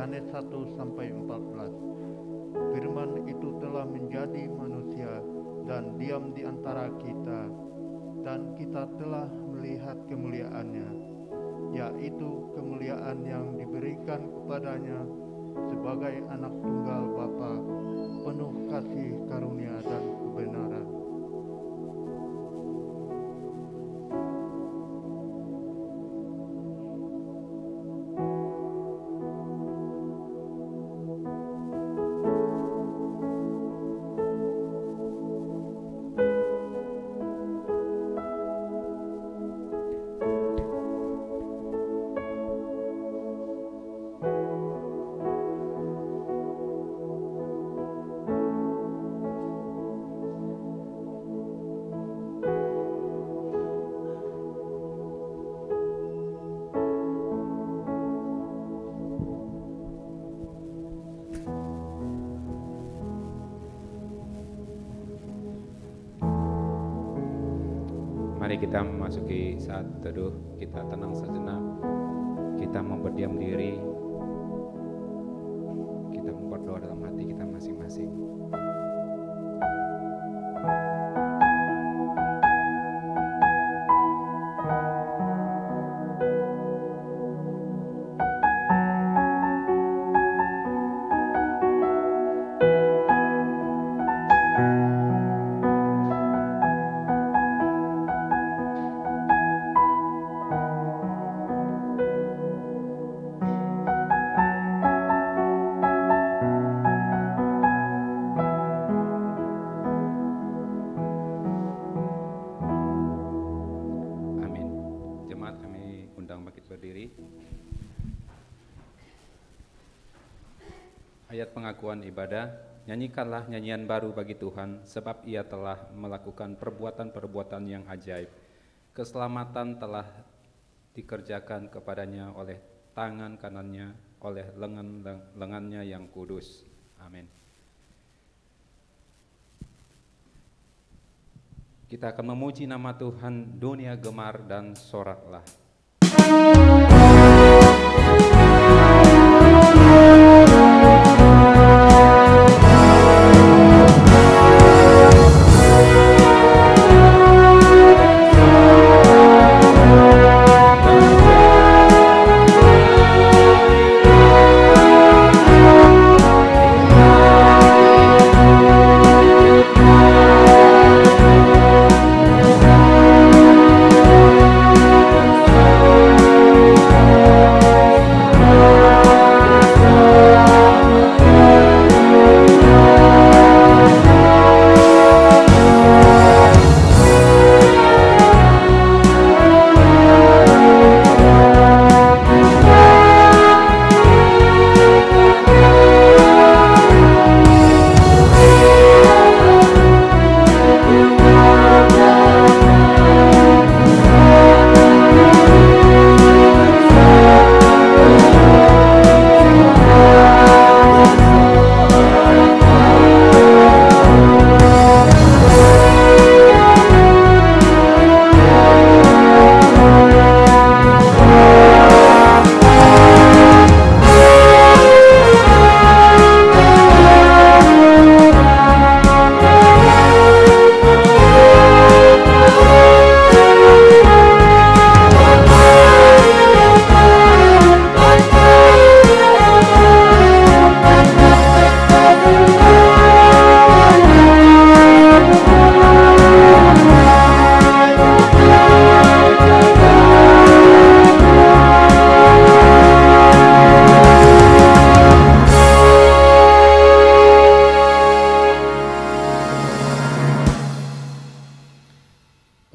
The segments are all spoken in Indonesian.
Yohanes 1-14. Firman itu telah menjadi manusia dan diam di antara kita, dan kita telah melihat kemuliaannya, yaitu kemuliaan yang diberikan kepadanya sebagai anak tunggal Bapa, penuh kasih karunia dan kebenaran. Mari kita memasuki saat teduh, kita tenang sejenak, kita mau berdiam diri, kita berdoa dalam hati kita masing-masing. Ayat pengakuan ibadah, nyanyikanlah nyanyian baru bagi Tuhan, sebab Ia telah melakukan perbuatan-perbuatan yang ajaib. Keselamatan telah dikerjakan kepadanya oleh tangan kanannya, oleh lengannya yang kudus. Amin. Kita akan memuji nama Tuhan, dunia gemar dan soraklah.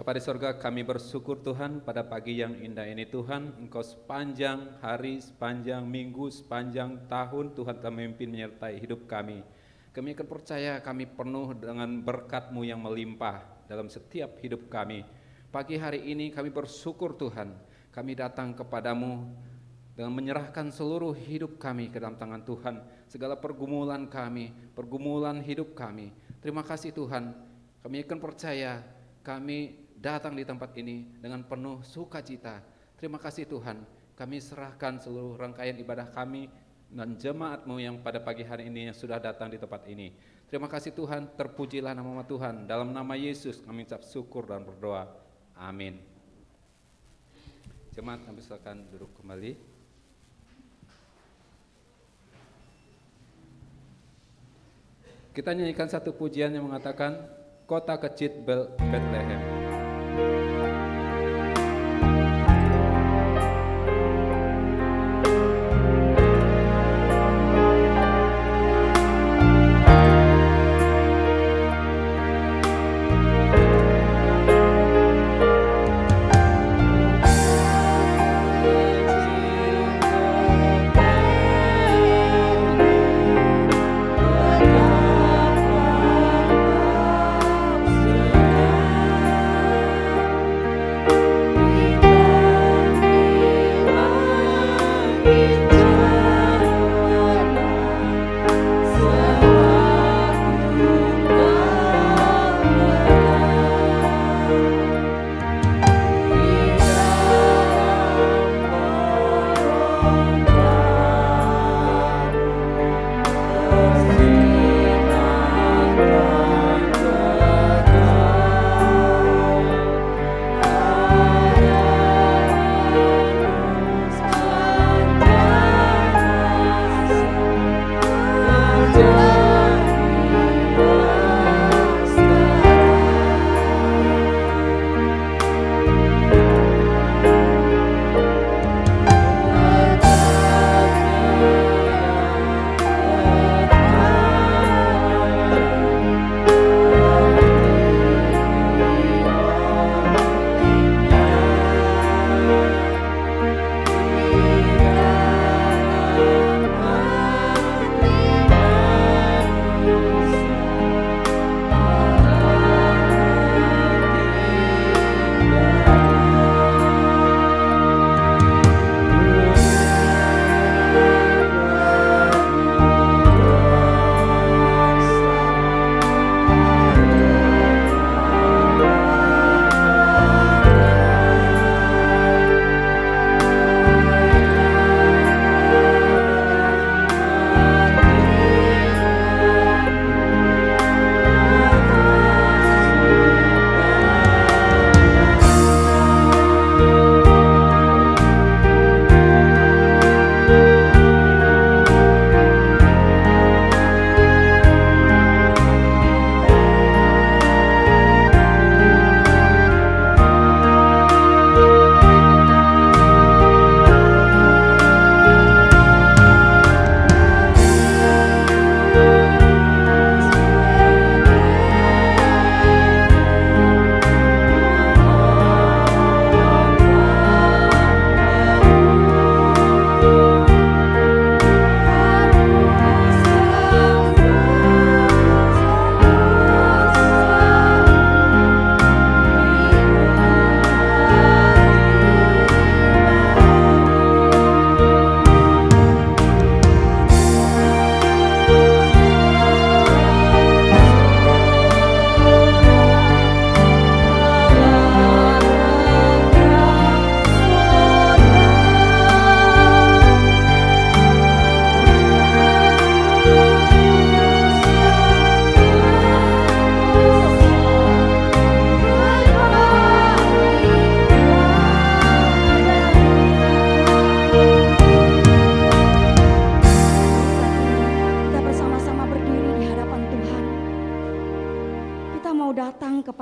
Bapa di sorga, kami bersyukur Tuhan pada pagi yang indah ini Tuhan, Engkau sepanjang hari, sepanjang minggu, sepanjang tahun Tuhan telah memimpin menyertai hidup kami. Kami akan percaya kami penuh dengan berkat-Mu yang melimpah dalam setiap hidup kami. Pagi hari ini kami bersyukur Tuhan, kami datang kepadamu dengan menyerahkan seluruh hidup kami ke dalam tangan Tuhan, segala pergumulan kami, pergumulan hidup kami. Terima kasih Tuhan, kami akan percaya kami datang di tempat ini dengan penuh sukacita. Terima kasih Tuhan, kami serahkan seluruh rangkaian ibadah kami dan jemaat-Mu yang pada pagi hari ini yang sudah datang di tempat ini. Terima kasih Tuhan, terpujilah nama Tuhan. Dalam nama Yesus kami ucap syukur dan berdoa. Amin. Jemaat, kami silakan duduk kembali. Kita nyanyikan satu pujian yang mengatakan Kota Kecil Bethlehem.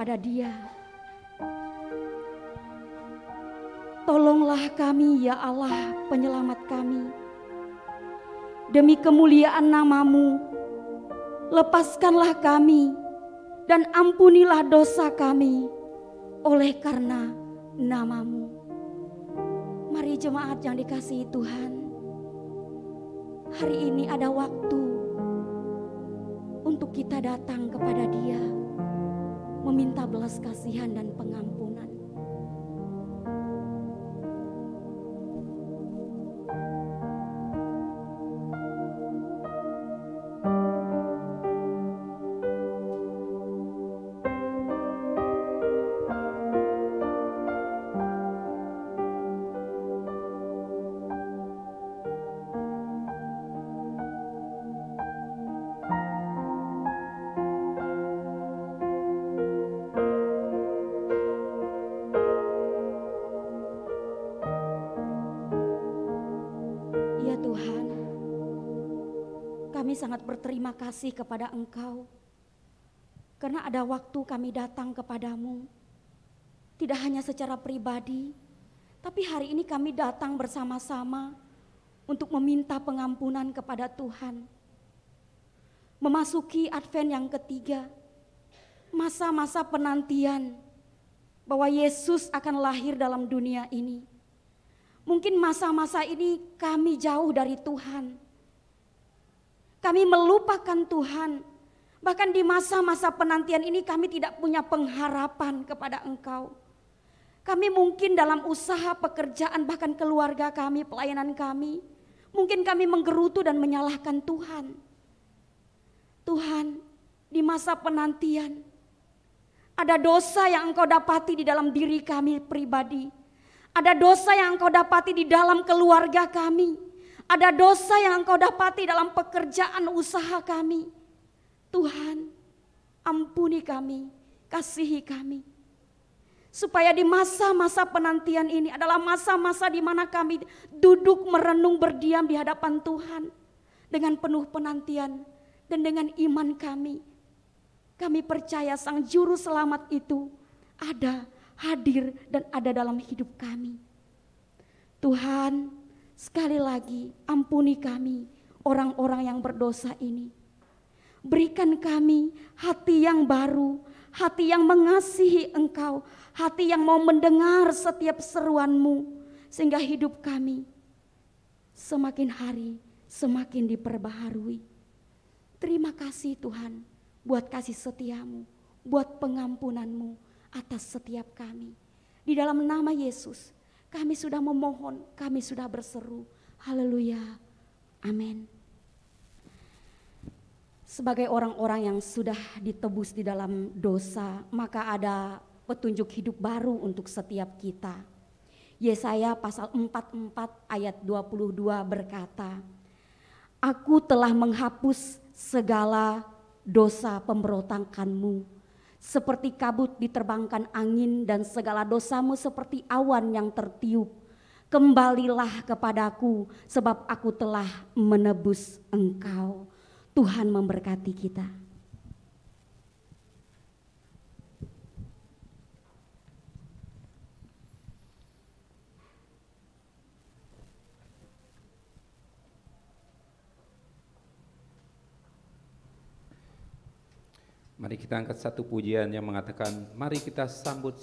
kepada Dia. Tolonglah kami ya Allah, penyelamat kami. Demi kemuliaan nama-Mu, lepaskanlah kami dan ampunilah dosa kami oleh karena nama-Mu. Mari jemaat yang dikasihi Tuhan, hari ini ada waktu untuk kita datang kepada Dia, meminta belas kasihan dan pengampunan. Ya Tuhan, kami sangat berterima kasih kepada Engkau karena ada waktu kami datang kepadamu, tidak hanya secara pribadi, tapi hari ini kami datang bersama-sama untuk meminta pengampunan kepada Tuhan. Memasuki Advent yang ketiga, masa-masa penantian bahwa Yesus akan lahir dalam dunia ini. Mungkin masa-masa ini kami jauh dari Tuhan. Kami melupakan Tuhan. Bahkan di masa-masa penantian ini kami tidak punya pengharapan kepada Engkau. Kami mungkin dalam usaha pekerjaan, bahkan keluarga kami, pelayanan kami, mungkin kami menggerutu dan menyalahkan Tuhan. Tuhan, di masa penantian ada dosa yang Engkau dapati di dalam diri kami pribadi. Ada dosa yang Engkau dapati di dalam keluarga kami. Ada dosa yang Engkau dapati dalam pekerjaan usaha kami. Tuhan, ampuni kami, kasihi kami. Supaya di masa-masa penantian ini adalah masa-masa di mana kami duduk merenung berdiam di hadapan Tuhan. Dengan penuh penantian dan dengan iman kami. Kami percaya Sang Juru Selamat itu ada, hadir dan ada dalam hidup kami. Tuhan, sekali lagi ampuni kami orang-orang yang berdosa ini. Berikan kami hati yang baru, hati yang mengasihi Engkau, hati yang mau mendengar setiap seruan-Mu, sehingga hidup kami semakin hari semakin diperbaharui. Terima kasih Tuhan buat kasih setia-Mu, buat pengampunan-Mu atas setiap kami. Di dalam nama Yesus kami sudah memohon, kami sudah berseru. Haleluya, amin. Sebagai orang-orang yang sudah ditebus di dalam dosa, maka ada petunjuk hidup baru untuk setiap kita. Yesaya pasal 44 ayat 22 berkata, Aku telah menghapus segala dosa pemberontakanmu, seperti kabut diterbangkan angin dan segala dosamu seperti awan yang tertiup. Kembalilah kepadaku sebab aku telah menebus engkau. Tuhan memberkati kita. Mari kita angkat satu pujian yang mengatakan, mari kita sambut.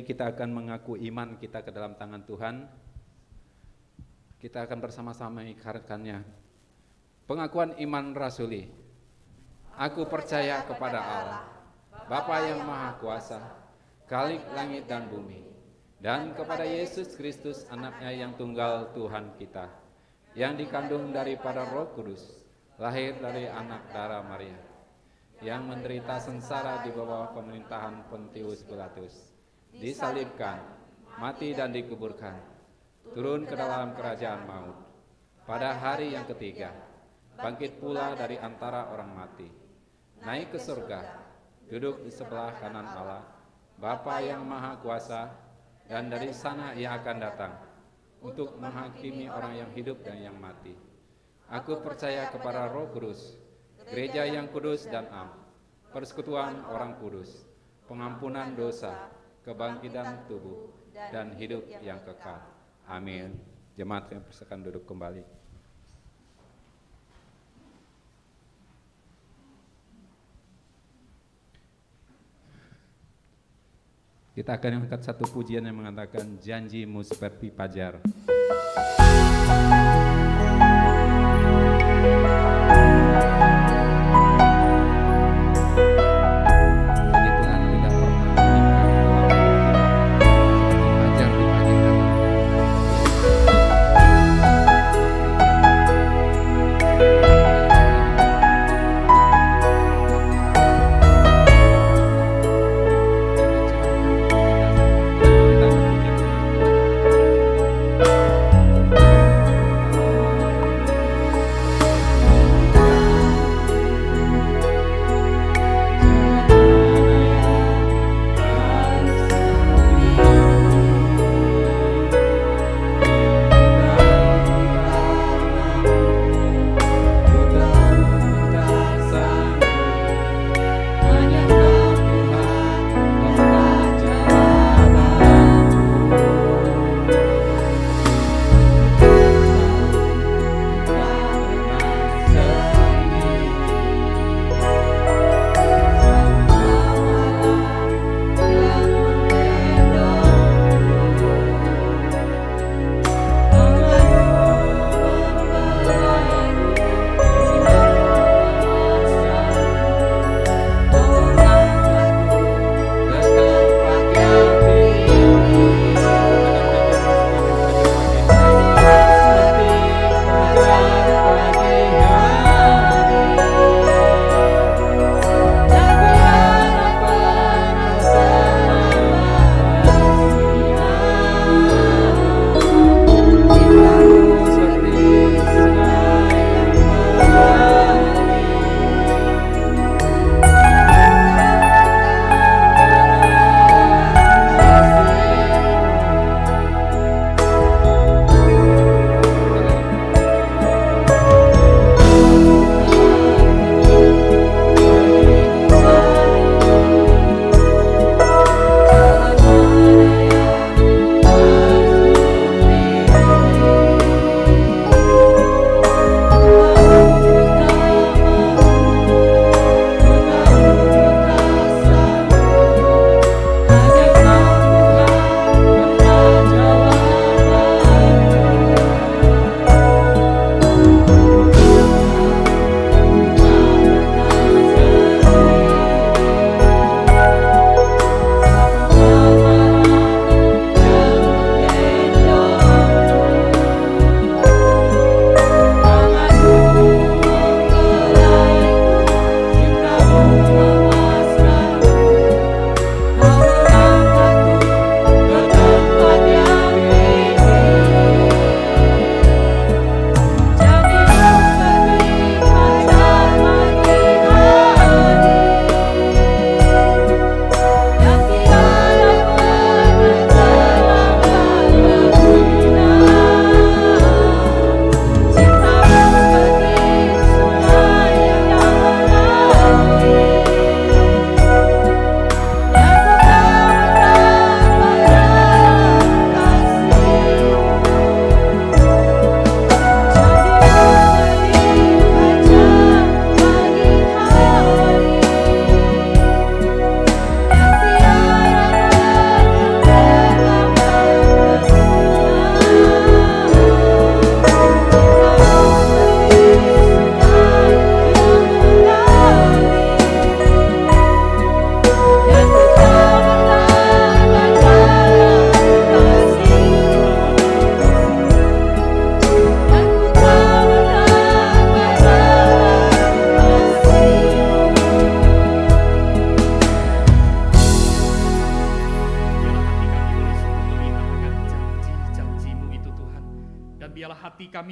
ini kita akan mengaku iman kita ke dalam tangan Tuhan. Kita akan bersama-sama mengikrarkannya. Pengakuan iman rasuli. Aku percaya kepada Allah, Bapa yang Maha Kuasa, Khalik langit dan bumi, dan kepada Yesus Kristus anaknya yang tunggal Tuhan kita, yang dikandung daripada Roh Kudus, lahir dari anak darah Maria, yang menderita sengsara di bawah pemerintahan Pontius Pilatus, disalibkan, mati dan dikuburkan, turun ke dalam kerajaan maut, pada hari yang ketiga, bangkit pula dari antara orang mati, naik ke surga, duduk di sebelah kanan Allah, Bapa yang Maha Kuasa, dan dari sana Ia akan datang untuk menghakimi orang yang hidup dan yang mati. Aku percaya kepada Roh Kudus, gereja yang kudus dan am, persekutuan orang kudus, pengampunan dosa, kebangkitan tubuh, dan hidup yang kekal. Amin. Jemaat yang persilakan duduk kembali. Kita akan angkat satu pujian yang mengatakan janjimu seperti fajar. Janjimu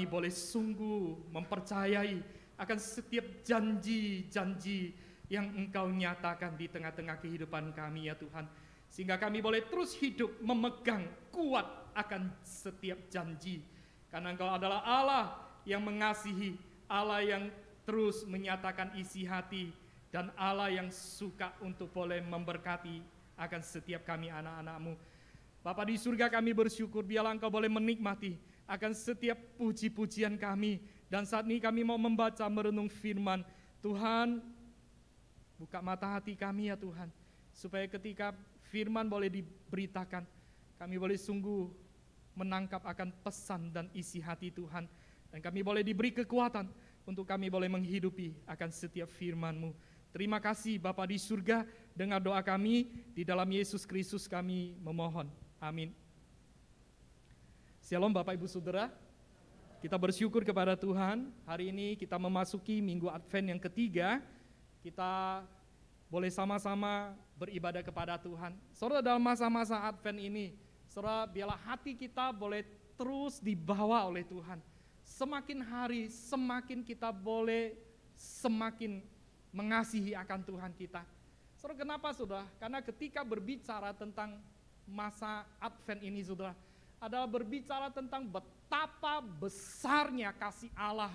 kami boleh sungguh mempercayai akan setiap janji-janji yang Engkau nyatakan di tengah-tengah kehidupan kami ya Tuhan. Sehingga kami boleh terus hidup memegang kuat akan setiap janji. Karena Engkau adalah Allah yang mengasihi, Allah yang terus menyatakan isi hati, dan Allah yang suka untuk boleh memberkati akan setiap kami anak-anak-Mu. Bapa di surga, kami bersyukur biarlah Engkau boleh menikmati akan setiap puji-pujian kami. Dan saat ini kami mau membaca merenung firman. Tuhan, buka mata hati kami ya Tuhan, supaya ketika firman boleh diberitakan, kami boleh sungguh menangkap akan pesan dan isi hati Tuhan. Dan kami boleh diberi kekuatan untuk kami boleh menghidupi akan setiap firman-Mu. Terima kasih Bapa di surga, dengar doa kami, di dalam Yesus Kristus kami memohon. Amin. Shalom Bapak Ibu Saudara, kita bersyukur kepada Tuhan. Hari ini kita memasuki minggu Advent yang ketiga. Kita boleh sama-sama beribadah kepada Tuhan. Saudara, dalam masa-masa Advent ini, saudara, biarlah hati kita boleh terus dibawa oleh Tuhan. Semakin hari, semakin kita boleh semakin mengasihi akan Tuhan kita. Saudara, kenapa saudara? Karena ketika berbicara tentang masa Advent ini saudara, adalah berbicara tentang betapa besarnya kasih Allah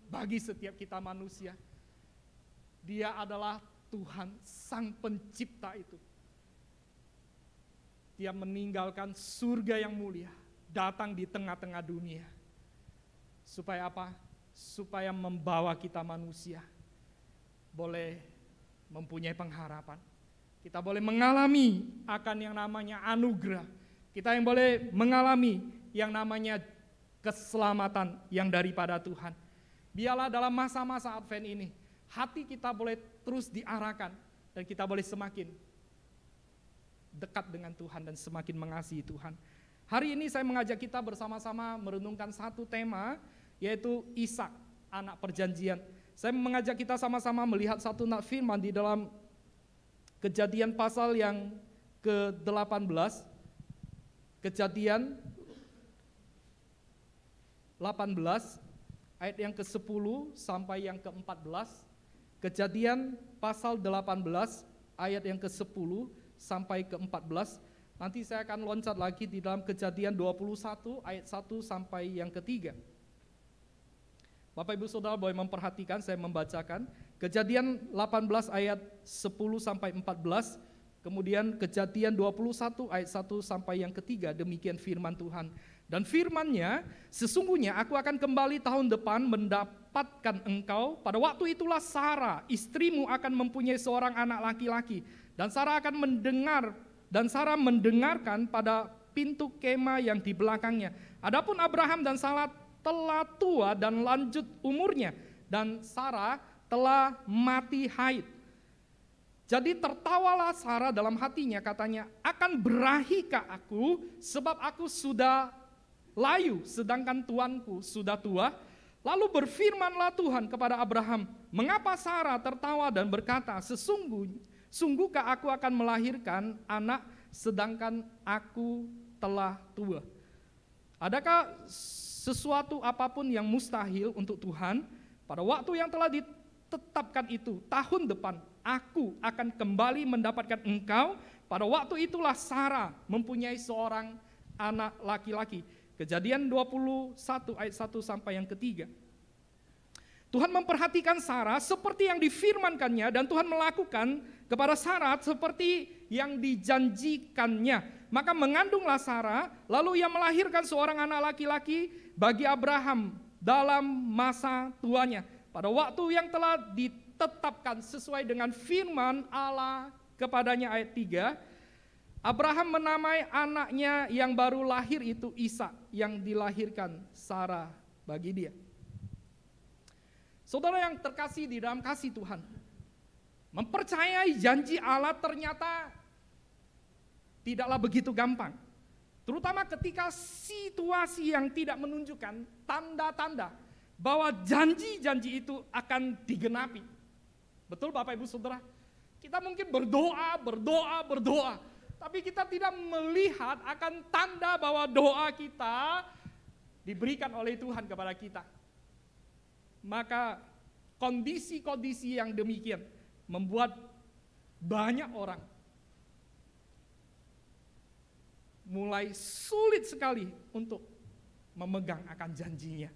bagi setiap kita manusia. Dia adalah Tuhan, Sang Pencipta itu. Dia meninggalkan surga yang mulia, datang di tengah-tengah dunia. Supaya apa? Supaya membawa kita manusia boleh mempunyai pengharapan. Kita boleh mengalami akan yang namanya anugerah. Kita yang boleh mengalami yang namanya keselamatan yang daripada Tuhan. Biarlah dalam masa-masa Advent ini, hati kita boleh terus diarahkan, dan kita boleh semakin dekat dengan Tuhan dan semakin mengasihi Tuhan. Hari ini saya mengajak kita bersama-sama merenungkan satu tema, yaitu Ishak, anak perjanjian. Saya mengajak kita sama-sama melihat satu firman di dalam Kejadian pasal yang ke-18, Kejadian 18 ayat yang ke-10 sampai yang ke-14, Kejadian pasal 18 ayat yang ke-10 sampai ke-14. Nanti saya akan loncat lagi di dalam Kejadian 21 ayat 1 sampai yang ke-3. Bapak Ibu Saudara boleh memperhatikan, saya membacakan Kejadian 18 ayat 10 sampai 14, kemudian Kejadian 21 ayat 1 sampai yang ke-3, demikian firman Tuhan. Dan firman-Nya, sesungguhnya aku akan kembali tahun depan mendapatkan engkau, pada waktu itulah Sarah, istrimu akan mempunyai seorang anak laki-laki, dan Sarah mendengarkan pada pintu kemah yang di belakangnya. Adapun Abraham dan Sarah telah tua dan lanjut umurnya, dan Sarah telah mati haid. Jadi tertawalah Sarah dalam hatinya, katanya, akan berahikah aku sebab aku sudah layu, sedangkan tuanku sudah tua? Lalu berfirmanlah Tuhan kepada Abraham, mengapa Sarah tertawa dan berkata, sungguhkah aku akan melahirkan anak sedangkan aku telah tua? Adakah sesuatu apapun yang mustahil untuk Tuhan? Pada waktu yang telah ditetapkan itu, tahun depan aku akan kembali mendapatkan engkau. Pada waktu itulah Sarah mempunyai seorang anak laki-laki. Kejadian 21 ayat 1 sampai yang ke-3. Tuhan memperhatikan Sarah seperti yang difirmankannya, dan Tuhan melakukan kepada Sarah seperti yang dijanjikannya. Maka mengandunglah Sarah, lalu ia melahirkan seorang anak laki-laki bagi Abraham dalam masa tuanya. Pada waktu yang telah ditetapkan sesuai dengan firman Allah kepadanya, ayat 3, Abraham menamai anaknya yang baru lahir itu Ishak, yang dilahirkan Sarah bagi dia. Saudara yang terkasih di dalam kasih Tuhan, mempercayai janji Allah ternyata tidaklah begitu gampang. Terutama ketika situasi yang tidak menunjukkan tanda-tanda bahwa janji-janji itu akan digenapi. Betul Bapak Ibu Saudara? Kita mungkin berdoa, tapi kita tidak melihat akan tanda bahwa doa kita diberikan oleh Tuhan kepada kita. Maka kondisi-kondisi yang demikian membuat banyak orang mulai sulit sekali untuk memegang akan janjinya.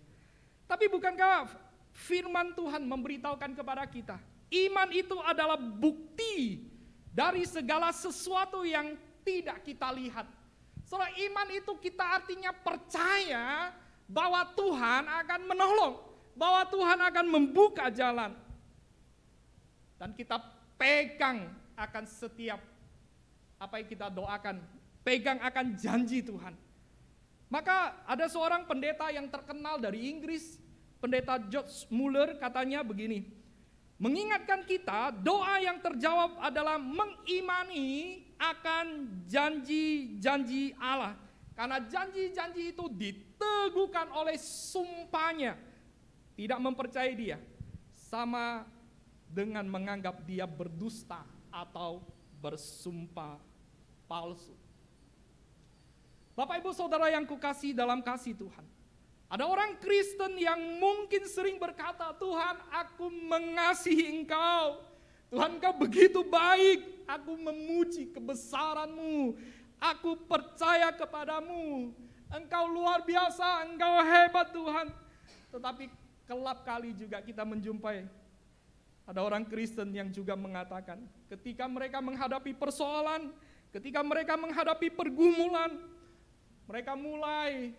Tapi bukankah firman Tuhan memberitahukan kepada kita, iman itu adalah bukti dari segala sesuatu yang tidak kita lihat. Soalnya iman itu kita artinya percaya bahwa Tuhan akan menolong, bahwa Tuhan akan membuka jalan. Dan kita pegang akan setiap apa yang kita doakan, pegang akan janji Tuhan. Maka ada seorang pendeta yang terkenal dari Inggris, pendeta George Muller, katanya begini, mengingatkan kita doa yang terjawab adalah mengimani akan janji-janji Allah. Karena janji-janji itu diteguhkan oleh sumpahnya. Tidak mempercayai dia sama dengan menganggap dia berdusta atau bersumpah palsu. Bapak Ibu Saudara yang kukasihi dalam kasih Tuhan, ada orang Kristen yang mungkin sering berkata, Tuhan, aku mengasihi Engkau. Tuhan, Engkau begitu baik. Aku memuji kebesaran-Mu. Aku percaya kepadamu. Engkau luar biasa, Engkau hebat Tuhan. Tetapi kelap kali juga kita menjumpai ada orang Kristen yang juga mengatakan, ketika mereka menghadapi persoalan, ketika mereka menghadapi pergumulan, mereka mulai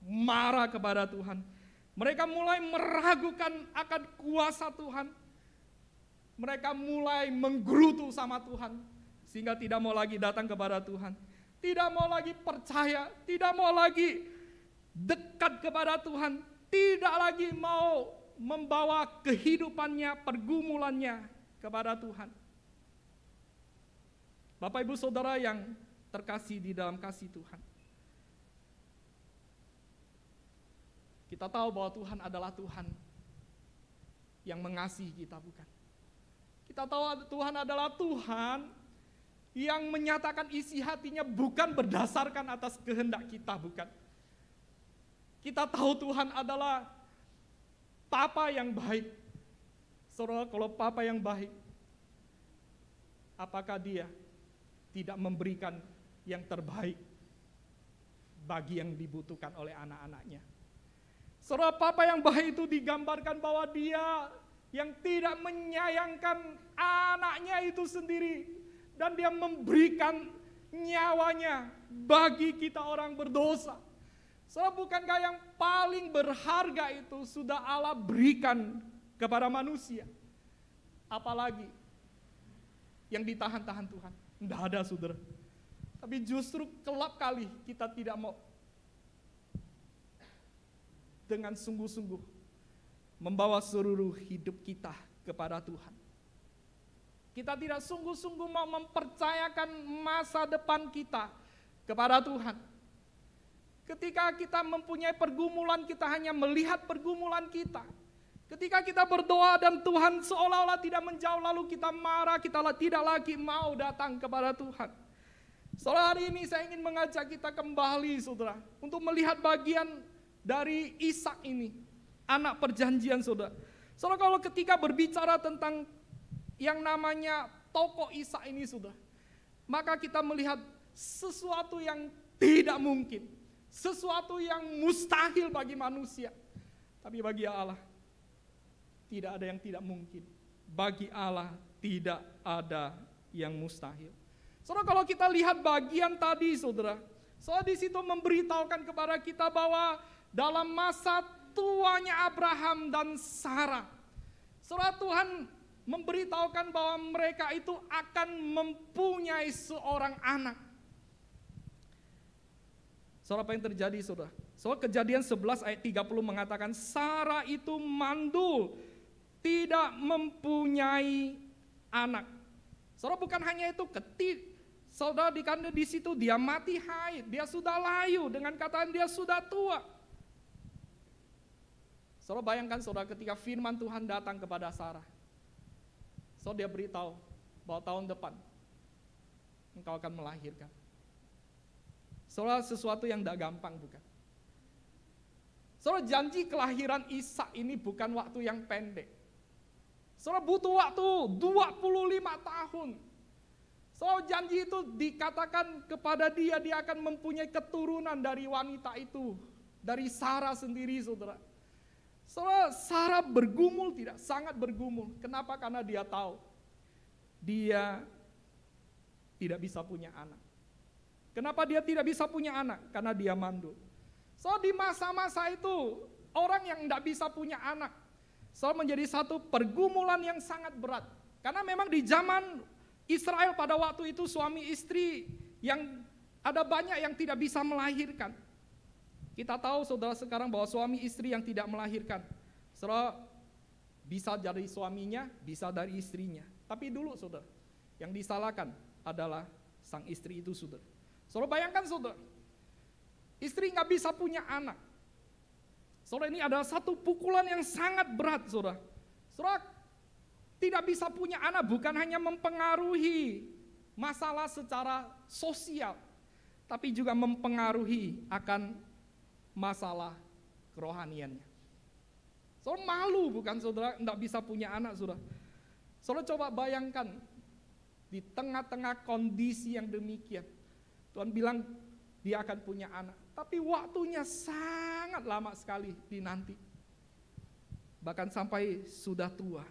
marah kepada Tuhan. Mereka mulai meragukan akan kuasa Tuhan. Mereka mulai menggerutu sama Tuhan. Sehingga tidak mau lagi datang kepada Tuhan. Tidak mau lagi percaya. Tidak mau lagi dekat kepada Tuhan. Tidak lagi mau membawa kehidupannya, pergumulannya kepada Tuhan. Bapak Ibu Saudara yang terkasih di dalam kasih Tuhan. Kita tahu bahwa Tuhan adalah Tuhan yang mengasihi kita, bukan? Kita tahu Tuhan adalah Tuhan yang menyatakan isi hatinya bukan berdasarkan atas kehendak kita, bukan? Kita tahu Tuhan adalah Papa yang baik. Saudara, kalau Papa yang baik, apakah Dia tidak memberikan yang terbaik bagi yang dibutuhkan oleh anak-anaknya? Saudara, Papa yang baik itu digambarkan bahwa Dia yang tidak menyayangkan anaknya itu sendiri, dan Dia memberikan nyawanya bagi kita orang berdosa. Saudara, bukankah yang paling berharga itu sudah Allah berikan kepada manusia? Apalagi yang ditahan-tahan Tuhan? Tidak ada, saudara. Tapi justru kelap kali kita tidak mau dengan sungguh-sungguh membawa seluruh hidup kita kepada Tuhan. Kita tidak sungguh-sungguh mau mempercayakan masa depan kita kepada Tuhan. Ketika kita mempunyai pergumulan, kita hanya melihat pergumulan kita. Ketika kita berdoa dan Tuhan seolah-olah tidak menjawab, lalu kita marah, kita tidak lagi mau datang kepada Tuhan. Saudara, hari ini saya ingin mengajak kita kembali, saudara, untuk melihat bagian dari Ishak ini, anak perjanjian, saudara. Saudara, kalau ketika berbicara tentang yang namanya tokoh Ishak ini, saudara, maka kita melihat sesuatu yang tidak mungkin, sesuatu yang mustahil bagi manusia. Tapi bagi Allah, tidak ada yang tidak mungkin. Bagi Allah, tidak ada yang mustahil. Saudara, kalau kita lihat bagian tadi, saudara, soal di situ memberitahukan kepada kita bahwa dalam masa tuanya Abraham dan Sarah, saudara, Tuhan memberitahukan bahwa mereka itu akan mempunyai seorang anak. Saudara, apa yang terjadi, saudara? Soal Kejadian 11 ayat 30 mengatakan Sarah itu mandul, tidak mempunyai anak. Saudara, bukan hanya itu, saudara, di situ dia mati haid, dia sudah layu, dengan kataan dia sudah tua. Saudara, bayangkan, saudara, ketika firman Tuhan datang kepada Sarah, saudara, dia beritahu bahwa tahun depan engkau akan melahirkan. Saudara, sesuatu yang tidak gampang, bukan? Saudara, janji kelahiran Ishak ini bukan waktu yang pendek. Saudara, butuh waktu 25 tahun. Saudara, janji itu dikatakan kepada dia akan mempunyai keturunan dari wanita itu, dari Sarah sendiri, saudara. Saudara, Sarah bergumul tidak? Sangat bergumul. Kenapa? Karena dia tahu dia tidak bisa punya anak. Kenapa dia tidak bisa punya anak? Karena dia mandul. So di masa-masa itu orang yang tidak bisa punya anak, so menjadi satu pergumulan yang sangat berat. Karena memang di zaman Israel pada waktu itu suami istri yang ada banyak yang tidak bisa melahirkan. Kita tahu saudara sekarang bahwa suami istri yang tidak melahirkan, saudara bisa dari suaminya, bisa dari istrinya. Tapi dulu saudara, yang disalahkan adalah sang istri itu saudara. Saudara bayangkan saudara, istri nggak bisa punya anak. Saudara, ini adalah satu pukulan yang sangat berat saudara. Saudara tidak bisa punya anak bukan hanya mempengaruhi masalah secara sosial, tapi juga mempengaruhi akan masalah kerohaniannya. Saudara malu bukan saudara, nggak bisa punya anak saudara. Saudara coba bayangkan di tengah-tengah kondisi yang demikian, Tuhan bilang dia akan punya anak, tapi waktunya sangat lama sekali dinanti, bahkan sampai sudah tua.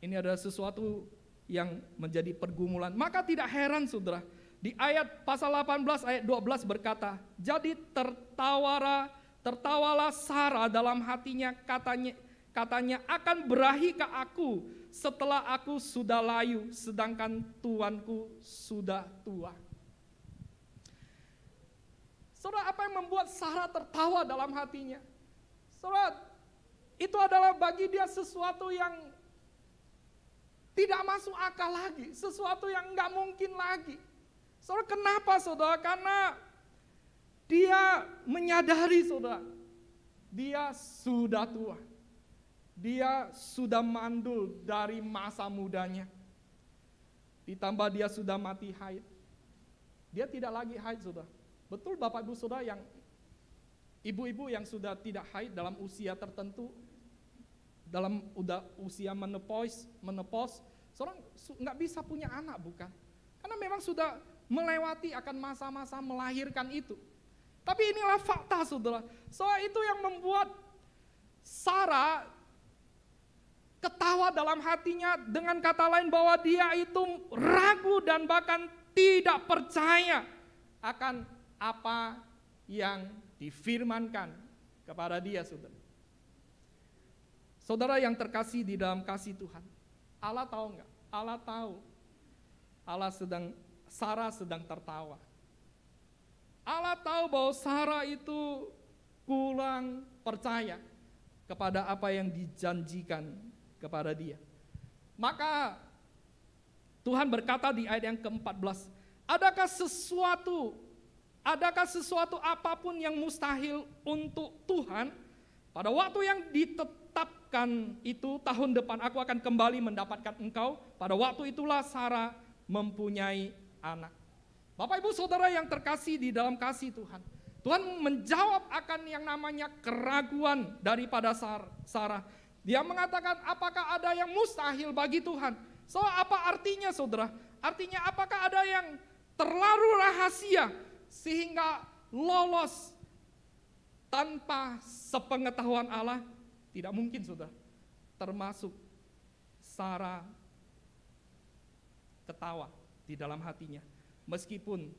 Ini adalah sesuatu yang menjadi pergumulan. Maka tidak heran saudara, di ayat pasal 18 ayat 12 berkata, jadi tertawalah Sarah dalam hatinya, katanya akan berakhirkah aku setelah aku sudah layu, sedangkan tuanku sudah tua. Saudara, apa yang membuat Sarah tertawa dalam hatinya? Saudara, itu adalah bagi dia sesuatu yang tidak masuk akal lagi, sesuatu yang nggak mungkin lagi. Saudara, kenapa saudara? Karena dia menyadari saudara, dia sudah tua. Dia sudah mandul dari masa mudanya. Ditambah dia sudah mati haid. Dia tidak lagi haid saudara. Betul Bapak Ibu Saudara, yang ibu-ibu yang sudah tidak haid dalam usia tertentu, dalam usia menopause, seorang nggak bisa punya anak bukan? Karena memang sudah melewati akan masa-masa melahirkan itu. Tapi inilah fakta saudara. Soal itu yang membuat Sarah ketawa dalam hatinya, dengan kata lain bahwa dia itu ragu dan bahkan tidak percaya akan apa yang difirmankan kepada dia saudara. Saudara yang terkasih di dalam kasih Tuhan, Allah tahu enggak? Allah tahu. Sarah sedang tertawa. Allah tahu bahwa Sarah itu kurang percaya kepada apa yang dijanjikan kepada dia. Maka Tuhan berkata di ayat yang ke-14, adakah sesuatu apapun yang mustahil untuk Tuhan? Pada waktu yang ditetapkan itu, tahun depan aku akan kembali mendapatkan engkau. Pada waktu itulah Sarah mempunyai anak. Bapak Ibu Saudara yang terkasih di dalam kasih Tuhan, Tuhan menjawab akan yang namanya keraguan daripada Sarah. Dia mengatakan, apakah ada yang mustahil bagi Tuhan? So, apa artinya saudara? Artinya apakah ada yang terlalu rahasia sehingga lolos tanpa sepengetahuan Allah? Tidak mungkin saudara. Termasuk Sarah ketawa di dalam hatinya. Meskipun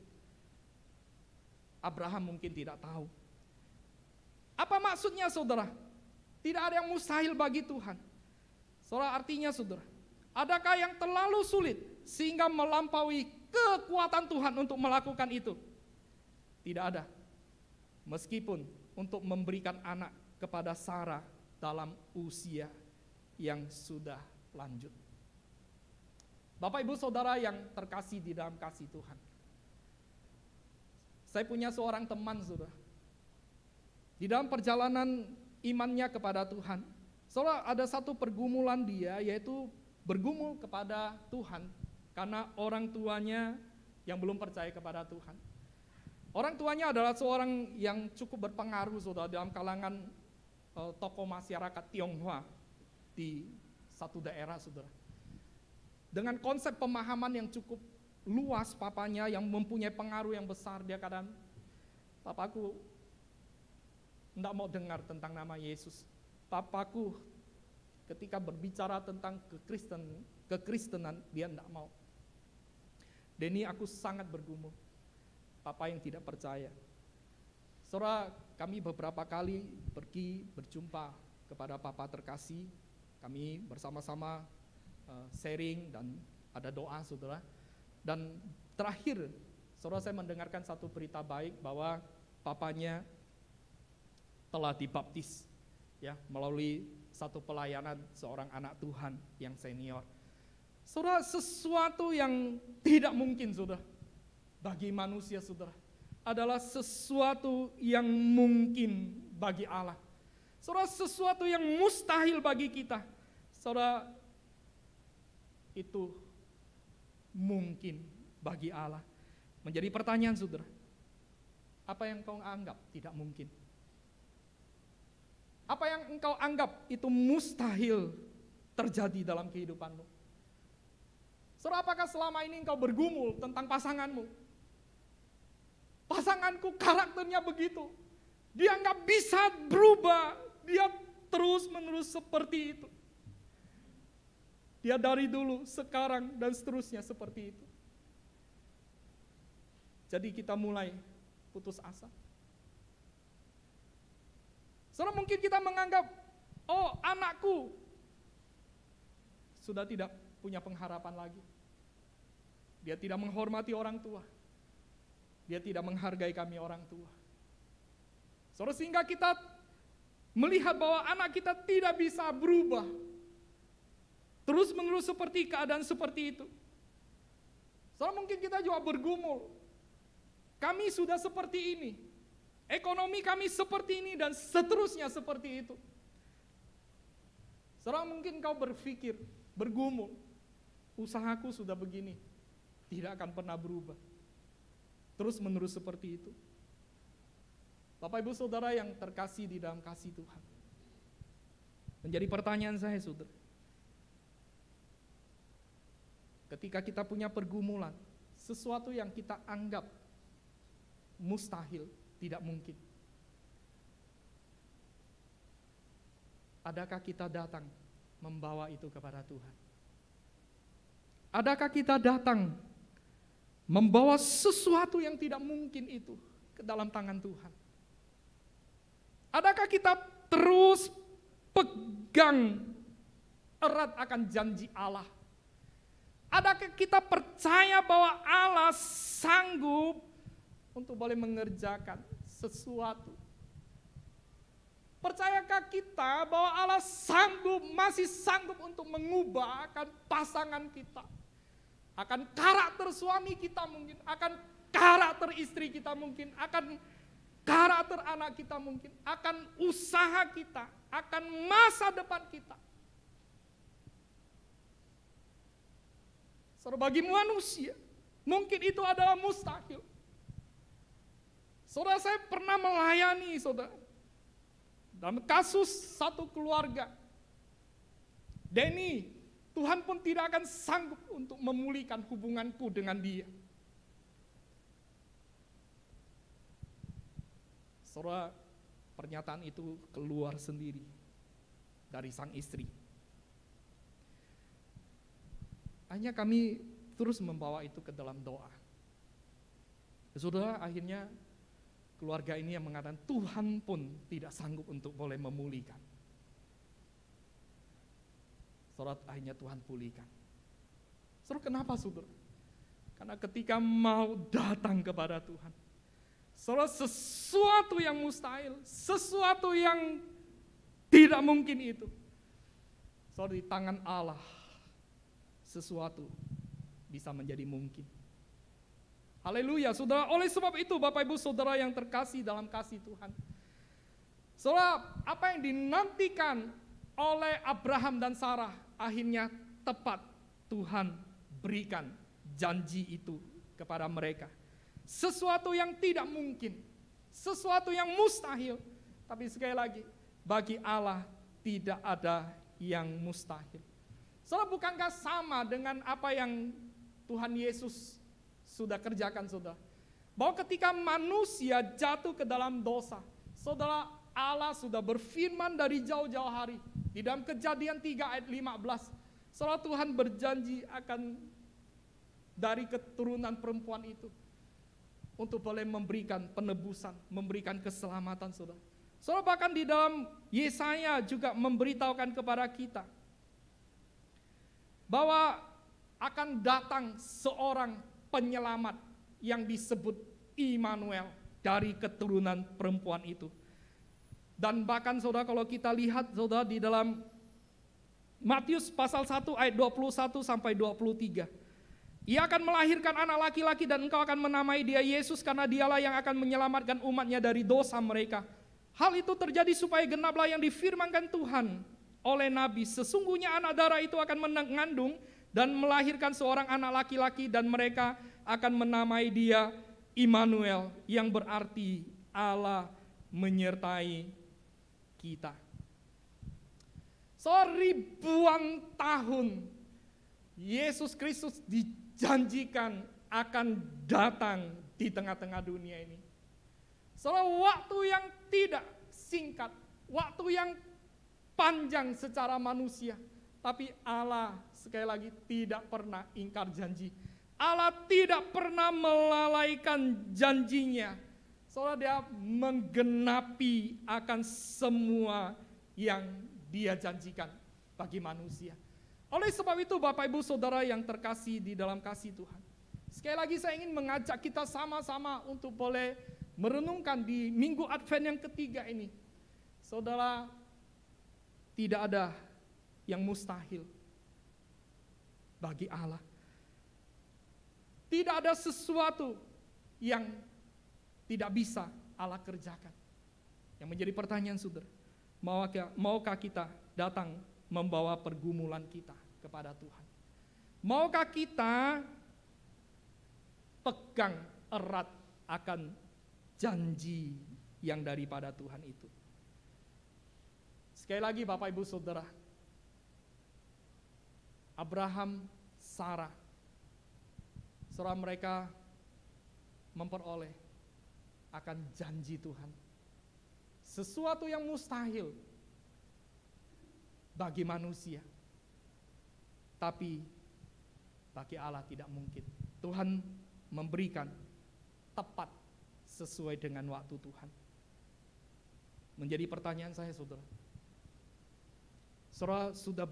Abraham mungkin tidak tahu. Apa maksudnya saudara? Tidak ada yang mustahil bagi Tuhan. Saudara, artinya saudara, adakah yang terlalu sulit sehingga melampaui kekuatan Tuhan untuk melakukan itu? Tidak ada. Meskipun untuk memberikan anak kepada Sarah dalam usia yang sudah lanjut. Bapak Ibu Saudara yang terkasih di dalam kasih Tuhan, saya punya seorang teman saudara. Di dalam perjalanan imannya kepada Tuhan, saudara, ada satu pergumulan dia, yaitu bergumul kepada Tuhan karena orang tuanya yang belum percaya kepada Tuhan. Orang tuanya adalah seorang yang cukup berpengaruh, saudara, dalam kalangan tokoh masyarakat Tionghoa di satu daerah, saudara. Dengan konsep pemahaman yang cukup luas, papanya yang mempunyai pengaruh yang besar, dia kadang, papaku enggak mau dengar tentang nama Yesus. Papaku ketika berbicara tentang kekristenan, dia enggak mau. Denny, aku sangat bergumul. Papa yang tidak percaya. Saudara, kami beberapa kali pergi berjumpa kepada Papa terkasih. Kami bersama-sama sharing dan ada doa, saudara. Dan terakhir, saudara, saya mendengarkan satu berita baik bahwa papanya telah dibaptis, ya, melalui satu pelayanan seorang anak Tuhan yang senior. Saudara, sesuatu yang tidak mungkin, saudara, bagi manusia, saudara, adalah sesuatu yang mungkin bagi Allah. Saudara, sesuatu yang mustahil bagi kita, saudara, itu mungkin bagi Allah. Menjadi pertanyaan, saudara, apa yang kau anggap tidak mungkin? Apa yang engkau anggap itu mustahil terjadi dalam kehidupanmu? Saudara, apakah selama ini engkau bergumul tentang pasanganmu? Pasanganku karakternya begitu, dia nggak bisa berubah, dia terus-menerus seperti itu. Dia dari dulu, sekarang, dan seterusnya seperti itu. Jadi kita mulai putus asa. Saudara, mungkin kita menganggap, oh, anakku sudah tidak punya pengharapan lagi. Dia tidak menghormati orang tua. Dia tidak menghargai kami orang tua. Saudara, sehingga kita melihat bahwa anak kita tidak bisa berubah. Terus-menerus seperti keadaan seperti itu. Saudara, mungkin kita juga bergumul. Kami sudah seperti ini. Ekonomi kami seperti ini dan seterusnya seperti itu. Saudara, mungkin kau berpikir, bergumul, usahaku sudah begini, tidak akan pernah berubah. Terus-menerus seperti itu. Bapak Ibu Saudara yang terkasih di dalam kasih Tuhan. Menjadi pertanyaan saya, saudara. Ketika kita punya pergumulan, sesuatu yang kita anggap mustahil, tidak mungkin. Adakah kita datang membawa itu kepada Tuhan? Adakah kita datang membawa sesuatu yang tidak mungkin itu ke dalam tangan Tuhan? Adakah kita terus pegang erat akan janji Allah? Adakah kita percaya bahwa Allah sanggup untuk boleh mengerjakan sesuatu? Percayakah kita bahwa Allah masih sanggup untuk mengubah akan pasangan kita? Akan karakter suami kita mungkin, akan karakter istri kita mungkin, akan karakter anak kita mungkin, akan usaha kita, akan masa depan kita. Saudara, bagi manusia, mungkin itu adalah mustahil. Saudara, saya pernah melayani, saudara, dalam kasus satu keluarga. Denny, Tuhan pun tidak akan sanggup untuk memulihkan hubunganku dengan dia. Saudara, pernyataan itu keluar sendiri dari sang istri. Hanya kami terus membawa itu ke dalam doa. Saudara, akhirnya keluarga ini yang mengatakan Tuhan pun tidak sanggup untuk boleh memulihkan. Saudara, akhirnya Tuhan pulihkan. Saudara, kenapa, saudara? Karena ketika mau datang kepada Tuhan, saudara, sesuatu yang mustahil, sesuatu yang tidak mungkin itu, saudara, di tangan Allah, sesuatu bisa menjadi mungkin. Haleluya, saudara. Oleh sebab itu, Bapak Ibu Saudara yang terkasih dalam kasih Tuhan, saudara, apa yang dinantikan oleh Abraham dan Sarah akhirnya tepat. Tuhan berikan janji itu kepada mereka. sesuatu yang tidak mungkin, sesuatu yang mustahil. Tapi sekali lagi, bagi Allah tidak ada yang mustahil. Saudara, bukankah sama dengan apa yang Tuhan Yesus sudah kerjakan, saudara? Bahwa ketika manusia jatuh ke dalam dosa, saudara, Allah sudah berfirman dari jauh-jauh hari. Di dalam Kejadian 3 ayat 15, saudara, Tuhan berjanji akan dari keturunan perempuan itu untuk boleh memberikan penebusan, memberikan keselamatan, saudara. Saudara, bahkan di dalam Yesaya juga memberitahukan kepada kita bahwa akan datang seorang penyelamat yang disebut Immanuel dari keturunan perempuan itu. Dan bahkan saudara, kalau kita lihat saudara di dalam Matius pasal 1 ayat 21 sampai 23. Ia akan melahirkan anak laki-laki dan engkau akan menamai dia Yesus karena dialah yang akan menyelamatkan umatnya dari dosa mereka. Hal itu terjadi supaya genaplah yang difirmankan Tuhan oleh Nabi. Sesungguhnya anak darah itu akan mengandung dan melahirkan seorang anak laki-laki dan mereka akan menamai dia Immanuel, yang berarti Allah menyertai kita. Ribuan tahun Yesus Kristus dijanjikan akan datang di tengah-tengah dunia ini. Waktu yang tidak singkat, waktu yang panjang secara manusia, tapi Allah sekali lagi tidak pernah ingkar janji. Allah tidak pernah melalaikan janjinya. Dia menggenapi akan semua yang dia janjikan bagi manusia. Oleh sebab itu Bapak Ibu Saudara yang terkasih di dalam kasih Tuhan, sekali lagi saya ingin mengajak kita sama-sama untuk boleh merenungkan di Minggu Advent yang ketiga ini. Saudara, tidak ada yang mustahil bagi Allah. Tidak ada sesuatu yang tidak bisa Allah kerjakan. Yang menjadi pertanyaan saudara, maukah kita datang membawa pergumulan kita kepada Tuhan? Maukah kita pegang erat akan janji yang daripada Tuhan itu? Sekali lagi Bapak Ibu Saudara, Abraham, Sarah, saudara, mereka memperoleh akan janji Tuhan. Sesuatu yang mustahil bagi manusia, tapi bagi Allah tidak mungkin. Tuhan memberikan tepat sesuai dengan waktu Tuhan. Menjadi pertanyaan saya saudara, sudah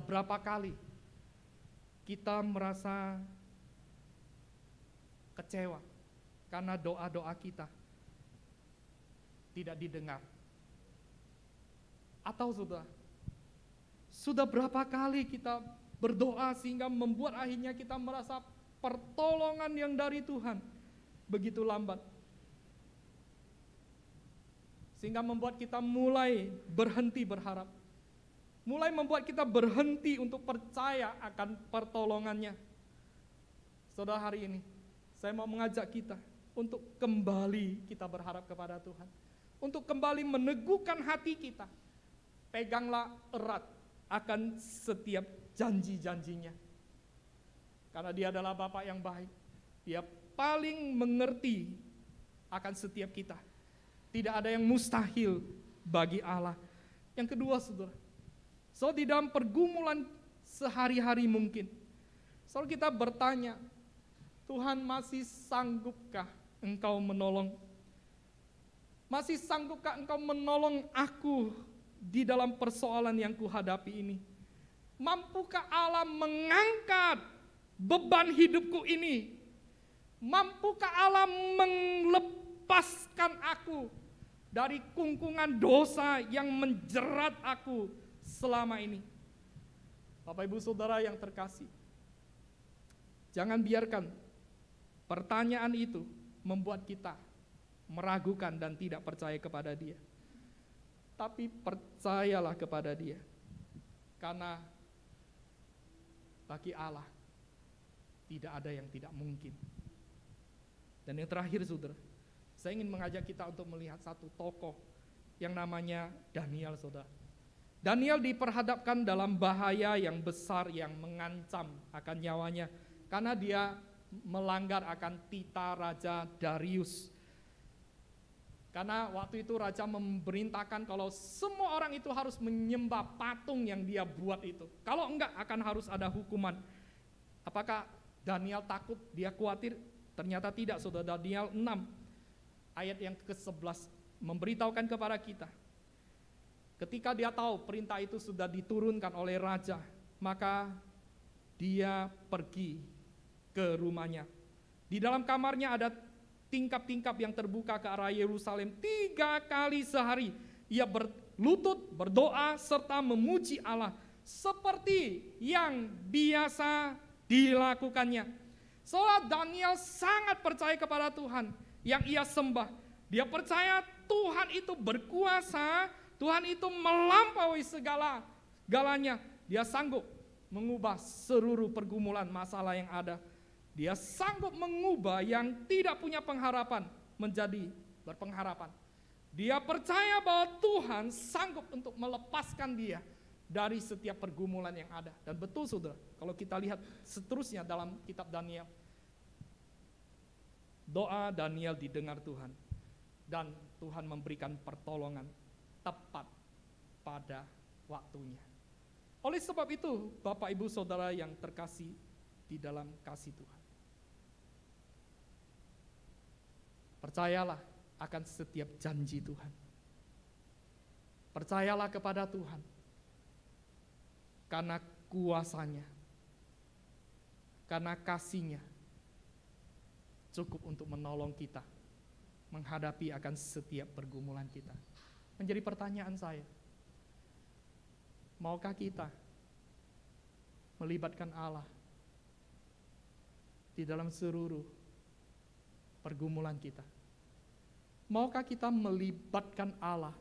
berapa kali kita merasa kecewa karena doa-doa kita tidak didengar? Atau sudah berapa kali kita berdoa sehingga membuat akhirnya kita merasa pertolongan yang dari Tuhan begitu lambat, sehingga membuat kita mulai berhenti berharap, mulai membuat kita berhenti untuk percaya akan pertolongannya. Saudara, hari ini saya mau mengajak kita untuk kembali kita berharap kepada Tuhan, untuk kembali meneguhkan hati kita. Peganglah erat akan setiap janji-janjinya, karena Dia adalah Bapa yang baik. Dia paling mengerti akan setiap kita. Tidak ada yang mustahil bagi Allah. Yang kedua saudara, di dalam pergumulan sehari-hari mungkin, kita bertanya, Tuhan masih sanggupkah Engkau menolong? Masih sanggupkah Engkau menolong aku di dalam persoalan yang kuhadapi ini? Mampukah Allah mengangkat beban hidupku ini? Mampukah Allah melepaskan aku dari kungkungan dosa yang menjerat aku selama ini? Bapak Ibu Saudara yang terkasih, jangan biarkan pertanyaan itu membuat kita meragukan dan tidak percaya kepada Dia. Tapi percayalah kepada Dia, karena Bagi Allah tidak ada yang tidak mungkin. Dan yang terakhir saudara, saya ingin mengajak kita untuk melihat satu tokoh yang namanya Daniel saudara. Daniel diperhadapkan dalam bahaya yang besar yang mengancam akan nyawanya karena dia melanggar akan titah Raja Darius. Karena waktu itu raja memerintahkan kalau semua orang itu harus menyembah patung yang dia buat itu. Kalau enggak akan harus ada hukuman. Apakah Daniel takut? Dia khawatir? Ternyata tidak, saudara. Daniel 6 ayat yang ke-11 memberitahukan kepada kita. Ketika dia tahu perintah itu sudah diturunkan oleh raja, maka dia pergi ke rumahnya. Di dalam kamarnya ada tingkap-tingkap yang terbuka ke arah Yerusalem. 3 kali sehari ia berlutut, berdoa, serta memuji Allah seperti yang biasa dilakukannya. Soalnya Daniel sangat percaya kepada Tuhan yang ia sembah. Dia percaya Tuhan itu berkuasa, Tuhan itu melampaui segalanya. Dia sanggup mengubah seluruh pergumulan masalah yang ada. Dia sanggup mengubah yang tidak punya pengharapan menjadi berpengharapan. Dia percaya bahwa Tuhan sanggup untuk melepaskan dia dari setiap pergumulan yang ada. Dan betul saudara, kalau kita lihat seterusnya dalam kitab Daniel, doa Daniel didengar Tuhan. Dan Tuhan memberikan pertolongan tepat pada waktunya. Oleh sebab itu, Bapak Ibu Saudara yang terkasih di dalam kasih Tuhan, percayalah akan setiap janji Tuhan. Percayalah kepada Tuhan, karena kuasanya, karena kasihnya cukup untuk menolong kita menghadapi akan setiap pergumulan kita. Menjadi pertanyaan saya, maukah kita melibatkan Allah di dalam seluruh pergumulan kita? Maukah kita melibatkan Allah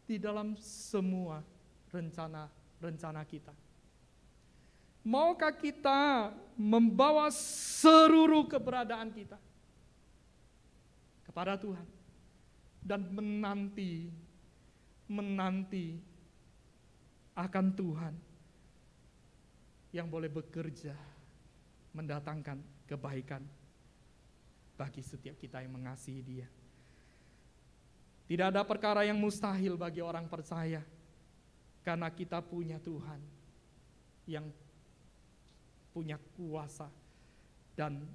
di dalam semua rencana kita? Maukah kita membawa seluruh keberadaan kita kepada Tuhan dan menanti akan Tuhan yang boleh bekerja mendatangkan kebaikan bagi setiap kita yang mengasihi Dia. Tidak ada perkara yang mustahil bagi orang percaya, karena kita punya Tuhan yang punya kuasa dan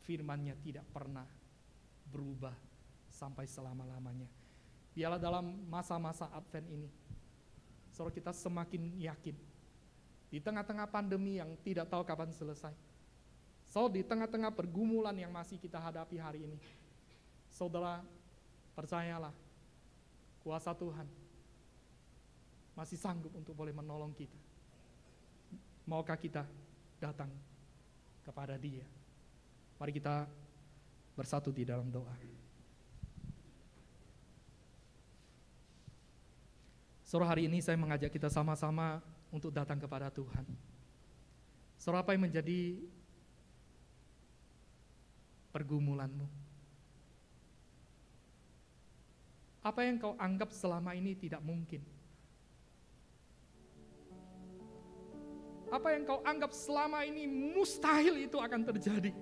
firman-Nya tidak pernah berubah sampai selama-lamanya. Biarlah dalam masa-masa Advent ini, saudara, kita semakin yakin di tengah-tengah pandemi yang tidak tahu kapan selesai, di tengah-tengah pergumulan yang masih kita hadapi hari ini, saudara, percayalah, kuasa Tuhan masih sanggup untuk boleh menolong kita. Maukah kita datang kepada Dia? Mari kita bersatu di dalam doa. Sore hari ini saya mengajak kita sama-sama untuk datang kepada Tuhan. Sore apa yang menjadi pergumulanmu? Apa yang kau anggap selama ini tidak mungkin? Apa yang kau anggap selama ini mustahil itu akan terjadi?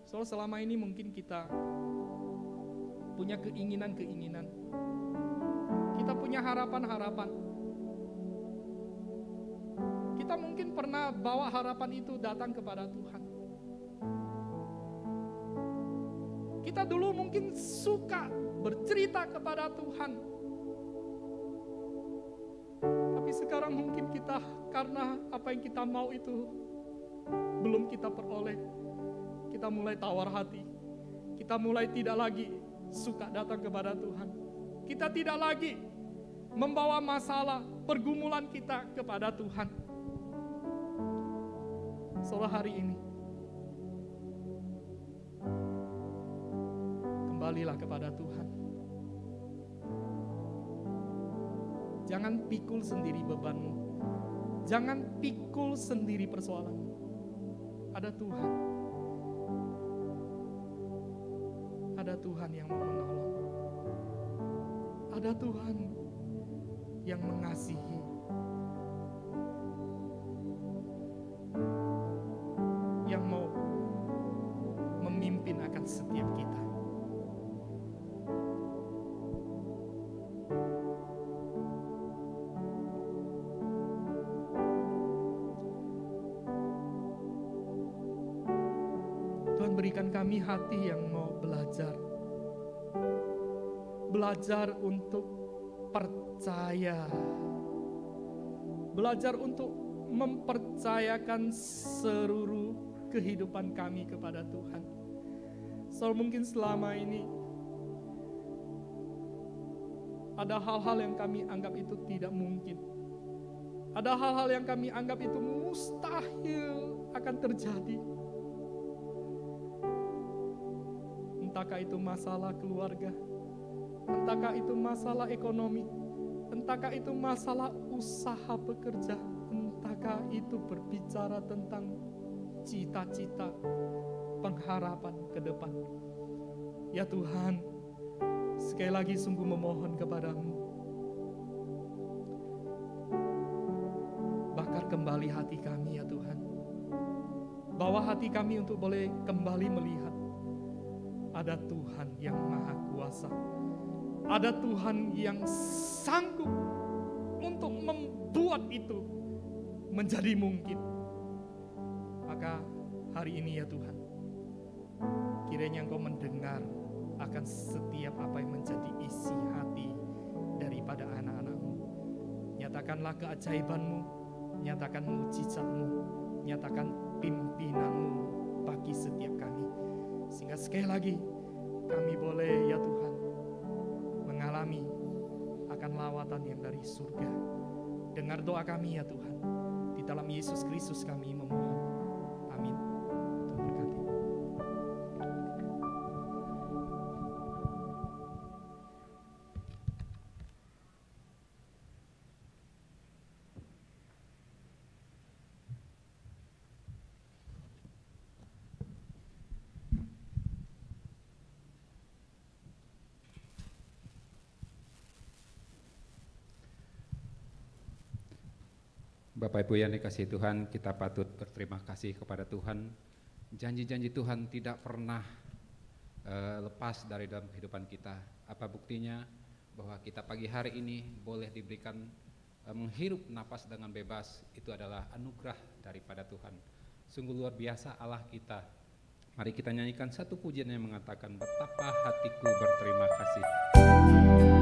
So, selama ini mungkin kita punya keinginan-keinginan, kita punya harapan-harapan. Kita mungkin pernah bawa harapan itu datang kepada Tuhan. Kita dulu mungkin suka bercerita kepada Tuhan. Tapi sekarang mungkin kita, karena apa yang kita mau itu belum kita peroleh, kita mulai tawar hati. Kita mulai tidak lagi suka datang kepada Tuhan. Kita tidak lagi membawa masalah, pergumulan kita kepada Tuhan. Sore hari ini, kembalilah kepada Tuhan. Jangan pikul sendiri bebanmu. Jangan pikul sendiri persoalanmu. Ada Tuhan. Ada Tuhan yang mau menolong. Ada Tuhan yang mengasihi. Yang mau memimpin akan setiap kita. Tuhan, berikan kami hati yang mau belajar. Belajar untuk percaya. Belajar untuk mempercayakan seluruh kehidupan kami kepada Tuhan. Soal mungkin selama ini ada hal-hal yang kami anggap itu tidak mungkin. Ada hal-hal yang kami anggap itu mustahil akan terjadi. Entahkah itu masalah keluarga, entahkah itu masalah ekonomi, entahkah itu masalah usaha bekerja, entahkah itu berbicara tentang cita-cita, pengharapan ke depan. Ya Tuhan, sekali lagi sungguh memohon kepadamu, bakar kembali hati kami ya Tuhan. Bawa hati kami untuk boleh kembali melihat ada Tuhan yang maha kuasa. Ada Tuhan yang sanggup untuk membuat itu menjadi mungkin. Maka hari ini ya Tuhan, kiranya Engkau mendengar akan setiap apa yang menjadi isi hati daripada anak-anak-Mu. Nyatakanlah keajaiban-Mu, nyatakan mujizat-Mu, nyatakan pimpinan-Mu bagi setiap kami. Sehingga sekali lagi kami boleh ya Tuhan mengalami akan lawatan yang dari surga. Dengar doa kami ya Tuhan. Di dalam Yesus Kristus kami memohon. Amin. Tuhan berkati. Bapak Ibu yang dikasihi Tuhan, kita patut berterima kasih kepada Tuhan. Janji-janji Tuhan tidak pernah lepas dari dalam kehidupan kita. Apa buktinya? Bahwa kita pagi hari ini boleh diberikan menghirup napas dengan bebas. Itu adalah anugerah daripada Tuhan. Sungguh luar biasa Allah kita. Mari kita nyanyikan satu pujian yang mengatakan, betapa hatiku berterima kasih. Kau mengasihi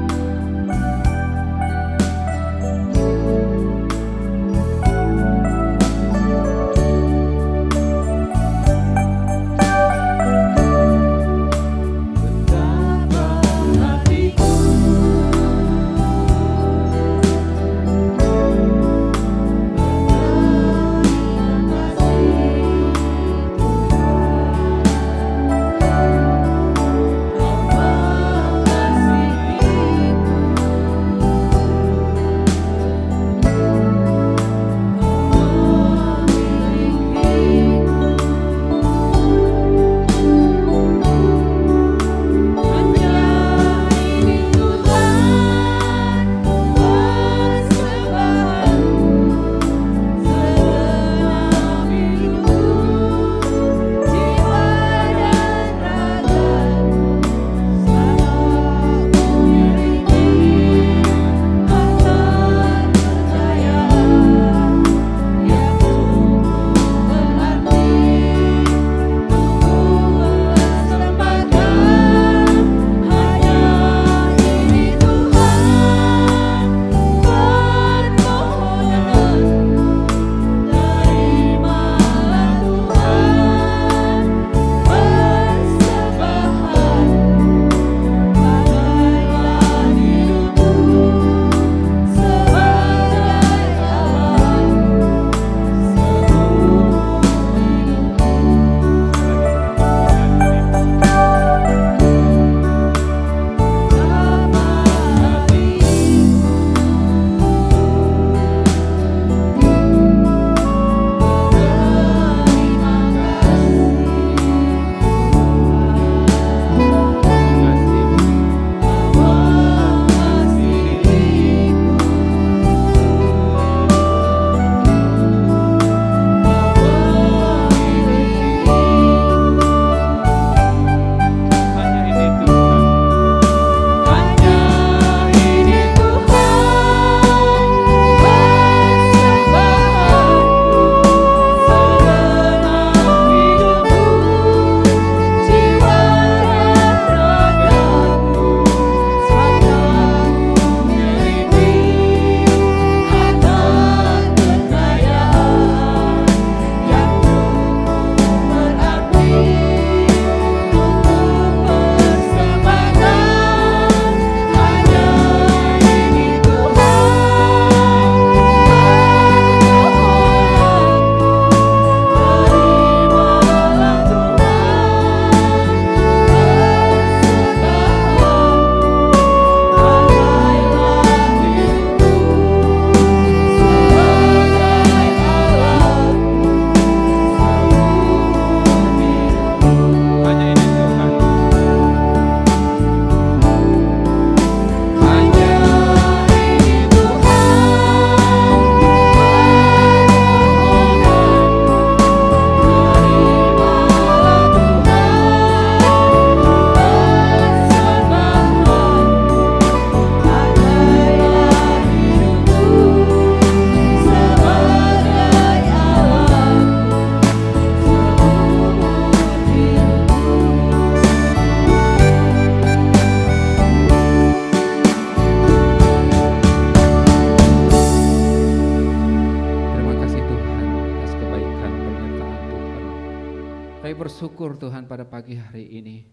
Kami bersyukur Tuhan pada pagi hari ini,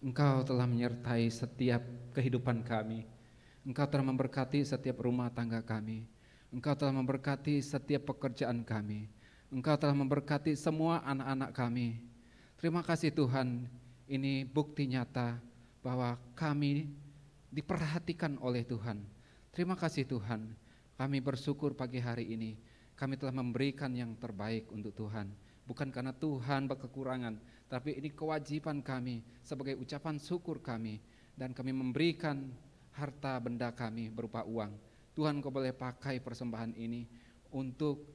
Engkau telah menyertai setiap kehidupan kami. Engkau telah memberkati setiap rumah tangga kami. Engkau telah memberkati setiap pekerjaan kami. Engkau telah memberkati semua anak-anak kami. Terima kasih Tuhan, ini bukti nyata bahwa kami diperhatikan oleh Tuhan. Terima kasih Tuhan, kami bersyukur pagi hari ini. Kami telah memberikan yang terbaik untuk Tuhan. Bukan karena Tuhan berkekurangan, tapi ini kewajiban kami sebagai ucapan syukur kami. Dan kami memberikan harta benda kami berupa uang. Tuhan, Kau boleh pakai persembahan ini untuk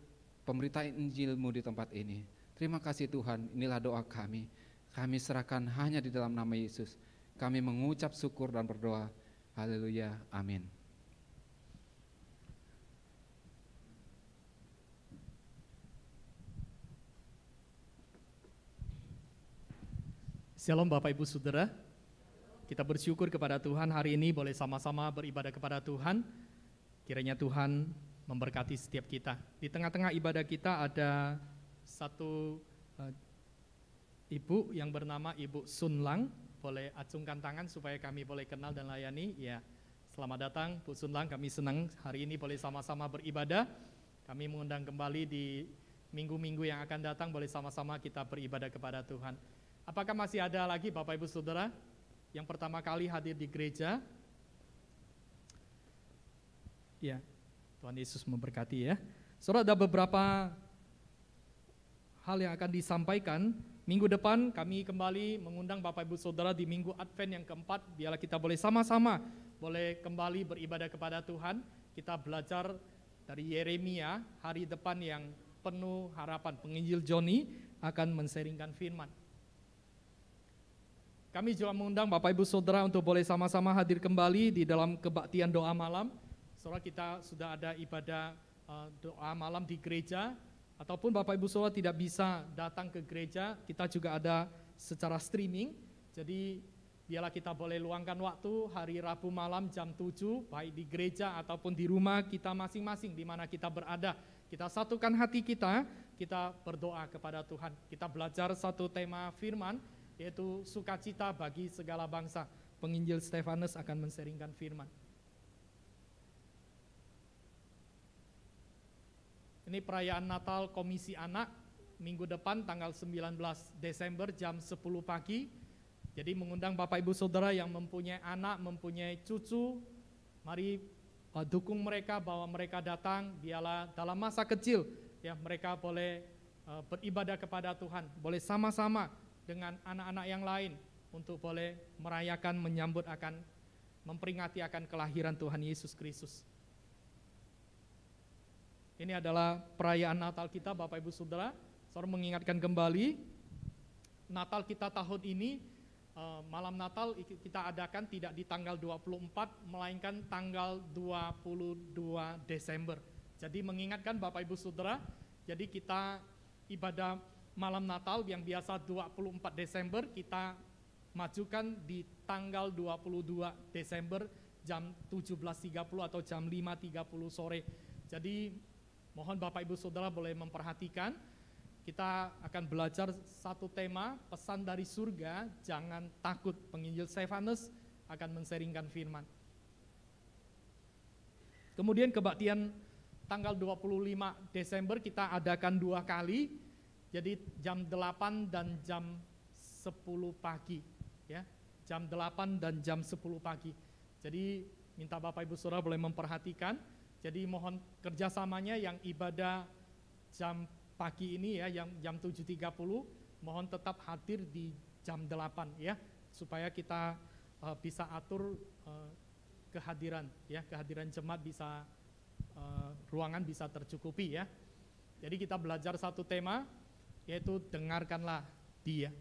pemberitaan Injil-Mu di tempat ini. Terima kasih Tuhan, inilah doa kami. Kami serahkan hanya di dalam nama Yesus. Kami mengucap syukur dan berdoa. Haleluya, amin. Shalom Bapak Ibu Saudara, kita bersyukur kepada Tuhan hari ini boleh sama-sama beribadah kepada Tuhan. Kiranya Tuhan memberkati setiap kita. Di tengah-tengah ibadah kita ada satu ibu yang bernama Ibu Sun Lang. Boleh acungkan tangan supaya kami boleh kenal dan layani. Ya, selamat datang Bu Sun Lang, kami senang hari ini boleh sama-sama beribadah. Kami mengundang kembali di minggu-minggu yang akan datang boleh sama-sama kita beribadah kepada Tuhan. Apakah masih ada lagi Bapak Ibu Saudara yang pertama kali hadir di gereja? Ya, Tuhan Yesus memberkati ya. Saudara, ada beberapa hal yang akan disampaikan. Minggu depan kami kembali mengundang Bapak Ibu Saudara di minggu Advent yang keempat. Biarlah kita boleh sama-sama boleh kembali beribadah kepada Tuhan. Kita belajar dari Yeremia, hari depan yang penuh harapan. Penginjil Joni akan menseringkan firman. Kami juga mengundang Bapak Ibu Saudara untuk boleh sama-sama hadir kembali di dalam kebaktian doa malam. Saudara, kita sudah ada ibadah doa malam di gereja, ataupun Bapak Ibu Saudara tidak bisa datang ke gereja, kita juga ada secara streaming. Jadi biarlah kita boleh luangkan waktu hari Rabu malam jam 7, baik di gereja ataupun di rumah kita masing-masing di mana kita berada. Kita satukan hati kita berdoa kepada Tuhan. Kita belajar satu tema firman, yaitu sukacita bagi segala bangsa. Penginjil Stefanus akan menseringkan firman. Ini perayaan Natal Komisi Anak, minggu depan tanggal 19 Desember jam 10 pagi. Jadi mengundang Bapak Ibu Saudara yang mempunyai anak, mempunyai cucu, mari dukung mereka bahwa mereka datang, biarlah dalam masa kecil ya mereka boleh beribadah kepada Tuhan, boleh sama-sama dengan anak-anak yang lain untuk boleh merayakan, menyambut akan, memperingati akan kelahiran Tuhan Yesus Kristus. Ini adalah perayaan Natal kita Bapak Ibu Saudara. Saudara mengingatkan kembali, Natal kita tahun ini, malam Natal kita adakan tidak di tanggal 24, melainkan tanggal 22 Desember. Jadi mengingatkan Bapak Ibu Saudara, jadi kita ibadah malam Natal yang biasa 24 Desember kita majukan di tanggal 22 Desember jam 17.30 atau jam 5.30 sore. Jadi mohon Bapak Ibu Saudara boleh memperhatikan, kita akan belajar satu tema, pesan dari surga, jangan takut. Penginjil Stefanus akan menseringkan firman. Kemudian kebaktian tanggal 25 Desember kita adakan 2 kali. Jadi jam 8 dan jam 10 pagi ya. Jam 8 dan jam 10 pagi. Jadi minta Bapak Ibu Saudara boleh memperhatikan. Jadi mohon kerjasamanya yang ibadah jam pagi ini ya, yang jam 7.30, mohon tetap hadir di jam 8 ya, supaya kita bisa atur kehadiran ya, kehadiran jemaat bisa, ruangan bisa tercukupi ya. Jadi kita belajar satu tema, yaitu dengarkanlah Dia.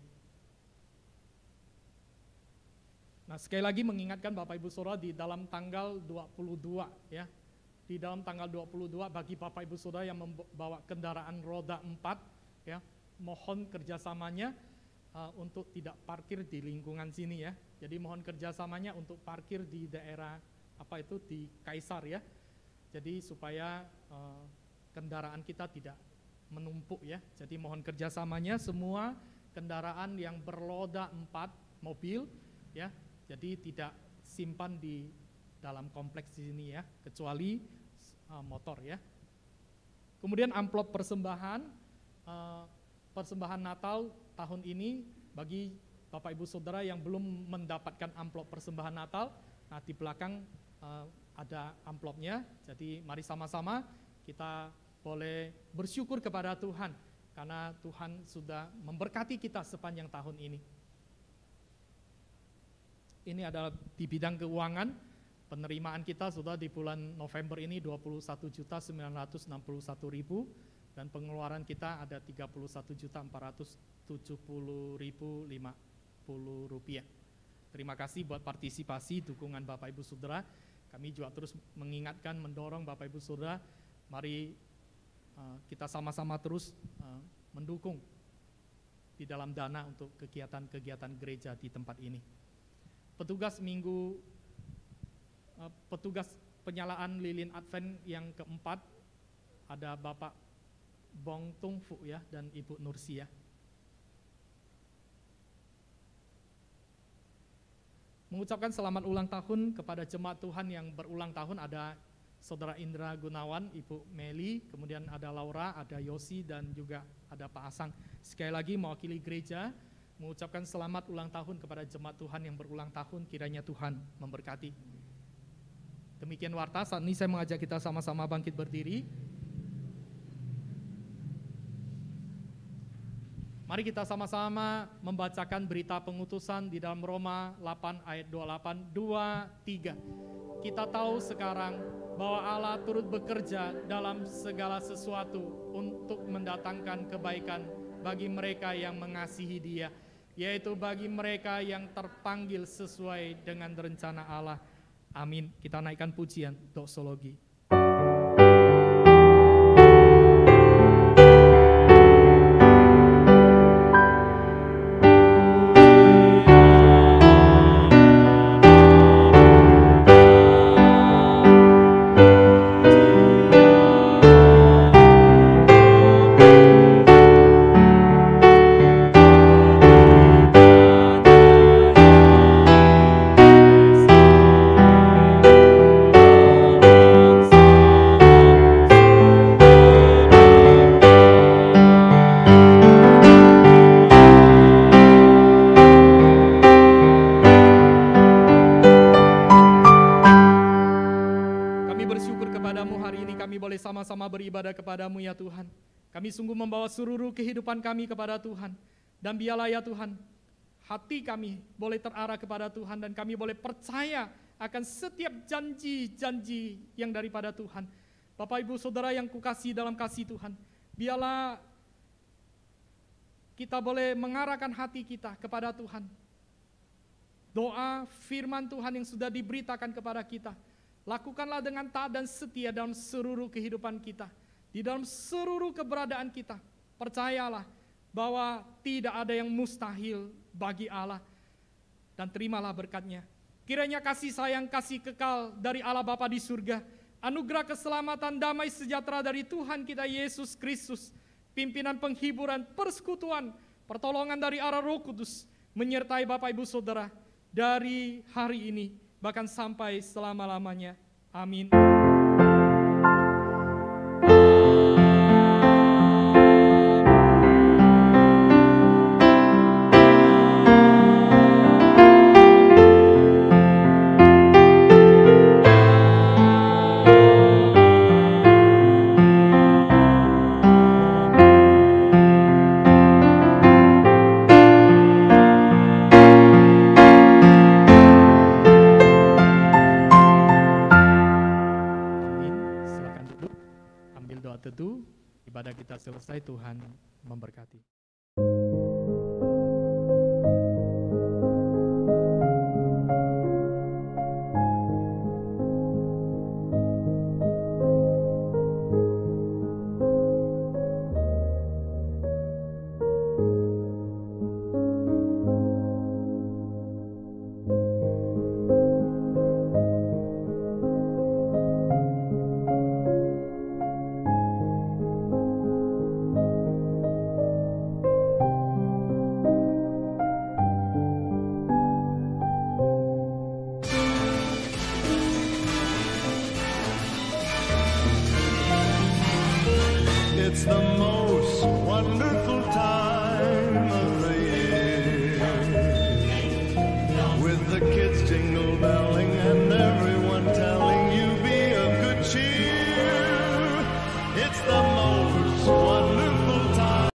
Nah, sekali lagi mengingatkan Bapak Ibu Saudara di dalam tanggal 22 ya. Di dalam tanggal 22 bagi Bapak Ibu Saudara yang membawa kendaraan roda 4 ya, mohon kerjasamanya untuk tidak parkir di lingkungan sini ya. Jadi mohon kerjasamanya untuk parkir di daerah di Kaisar ya. Jadi supaya kendaraan kita tidak menumpuk ya. Jadi mohon kerjasamanya semua kendaraan yang berroda 4, mobil, ya. Jadi tidak simpan di dalam kompleks di sini ya, kecuali motor ya. Kemudian amplop persembahan, persembahan Natal tahun ini bagi Bapak Ibu Saudara yang belum mendapatkan amplop persembahan Natal, nah di belakang ada amplopnya. Jadi mari sama-sama kita boleh bersyukur kepada Tuhan karena Tuhan sudah memberkati kita sepanjang tahun ini. Ini adalah di bidang keuangan, penerimaan kita sudah di bulan November ini 21.961.000 dan pengeluaran kita ada 31.470.050 rupiah. Terima kasih buat partisipasi, dukungan Bapak Ibu Saudara. Kami juga terus mengingatkan, mendorong Bapak Ibu Saudara, mari kita sama-sama terus mendukung di dalam dana untuk kegiatan-kegiatan gereja di tempat ini. Petugas penyalaan lilin Advent yang keempat ada Bapak Bong Tung Fu ya dan Ibu Nursia. Mengucapkan selamat ulang tahun kepada jemaat Tuhan yang berulang tahun, ada Saudara Indra Gunawan, Ibu Meli, kemudian ada Laura, ada Yosi, dan juga ada Pak Asang. Sekali lagi mewakili gereja, mengucapkan selamat ulang tahun kepada jemaat Tuhan yang berulang tahun, kiranya Tuhan memberkati. Demikian warta, saat ini saya mengajak kita sama-sama bangkit berdiri. Mari kita sama-sama membacakan berita pengutusan di dalam Roma 8 ayat 28, 2, 3. Kita tahu sekarang bahwa Allah turut bekerja dalam segala sesuatu untuk mendatangkan kebaikan bagi mereka yang mengasihi Dia, yaitu bagi mereka yang terpanggil sesuai dengan rencana Allah. Amin. Kita naikkan pujian doksologi. Sama-sama beribadah kepadamu ya Tuhan. Kami sungguh membawa seluruh kehidupan kami kepada Tuhan. Dan biarlah ya Tuhan, hati kami boleh terarah kepada Tuhan dan kami boleh percaya akan setiap janji-janji yang daripada Tuhan. Bapak Ibu Saudara yang kukasihi dalam kasih Tuhan, biarlah kita boleh mengarahkan hati kita kepada Tuhan. Doa firman Tuhan yang sudah diberitakan kepada kita, lakukanlah dengan taat dan setia dalam seluruh kehidupan kita. Di dalam seluruh keberadaan kita, percayalah bahwa tidak ada yang mustahil bagi Allah. Dan terimalah berkat-Nya. Kiranya kasih sayang, kasih kekal dari Allah Bapa di surga, anugerah keselamatan, damai sejahtera dari Tuhan kita Yesus Kristus, pimpinan penghiburan, persekutuan, pertolongan dari arah Roh Kudus, menyertai Bapak Ibu Saudara dari hari ini bahkan sampai selama-lamanya. Amin. Ibadah kita selesai, Tuhan memberkati.